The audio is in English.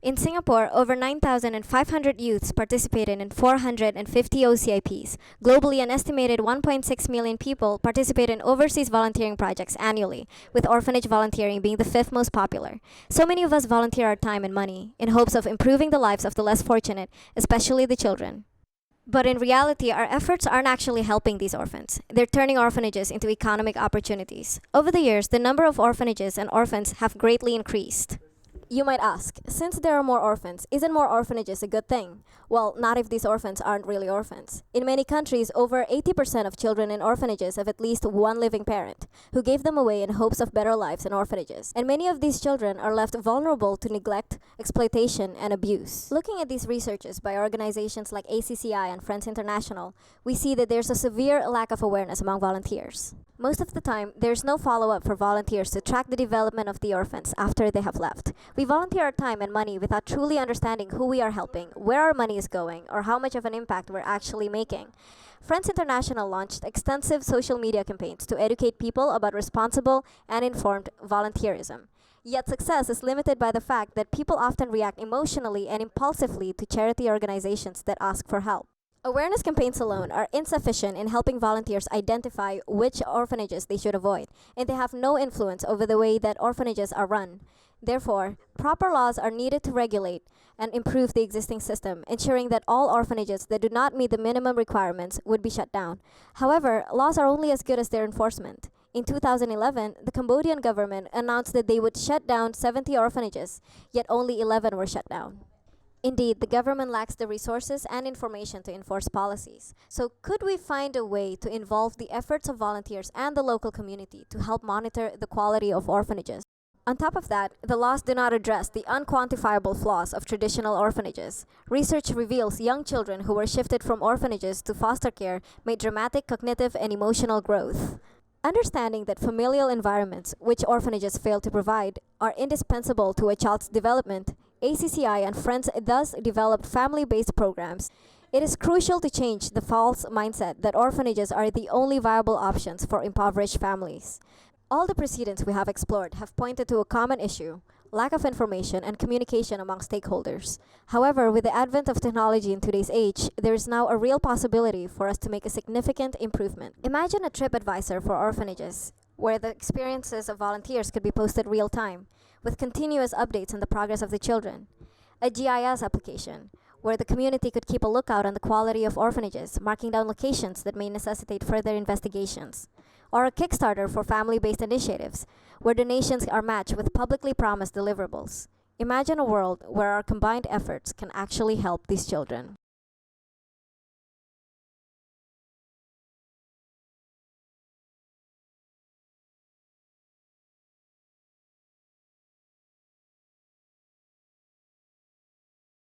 In Singapore, over 9,500 youths participated in 450 OCIPs. Globally, an estimated 1.6 million people participate in overseas volunteering projects annually, with orphanage volunteering being the fifth most popular. So many of us volunteer our time and money in hopes of improving the lives of the less fortunate, especially the children. But in reality, our efforts aren't actually helping these orphans. They're turning orphanages into economic opportunities. Over the years, the number of orphanages and orphans have greatly increased. You might ask, since there are more orphans, isn't more orphanages a good thing? Well, not if these orphans aren't really orphans. In many countries, over 80% of children in orphanages have at least one living parent, who gave them away in hopes of better lives in orphanages. And many of these children are left vulnerable to neglect, exploitation, and abuse. Looking at these researches by organizations like ACCI and Friends International, we see that there's a severe lack of awareness among volunteers. Most of the time, there's no follow-up for volunteers to track the development of the orphans after they have left. We volunteer our time and money without truly understanding who we are helping, where our money is going, or how much of an impact we're actually making. Friends International launched extensive social media campaigns to educate people about responsible and informed volunteerism. Yet success is limited by the fact that people often react emotionally and impulsively to charity organizations that ask for help. Awareness campaigns alone are insufficient in helping volunteers identify which orphanages they should avoid, and they have no influence over the way that orphanages are run. Therefore, proper laws are needed to regulate and improve the existing system, ensuring that all orphanages that do not meet the minimum requirements would be shut down. However, laws are only as good as their enforcement. In 2011, the Cambodian government announced that they would shut down 70 orphanages, yet only 11 were shut down. Indeed, the government lacks the resources and information to enforce policies. So could we find a way to involve the efforts of volunteers and the local community to help monitor the quality of orphanages? On top of that, the laws do not address the unquantifiable flaws of traditional orphanages. Research reveals young children who were shifted from orphanages to foster care made dramatic cognitive and emotional growth. Understanding that familial environments, which orphanages fail to provide, are indispensable to a child's development, ACCI and Friends thus developed family-based programs. It is crucial to change the false mindset that orphanages are the only viable options for impoverished families. All the precedents we have explored have pointed to a common issue: lack of information and communication among stakeholders. However, with the advent of technology in today's age, there is now a real possibility for us to make a significant improvement. Imagine a trip advisor for orphanages, where the experiences of volunteers could be posted real-time, with continuous updates on the progress of the children. A GIS application, where the community could keep a lookout on the quality of orphanages, marking down locations that may necessitate further investigations. Or a Kickstarter for family-based initiatives, where donations are matched with publicly promised deliverables. Imagine a world where our combined efforts can actually help these children.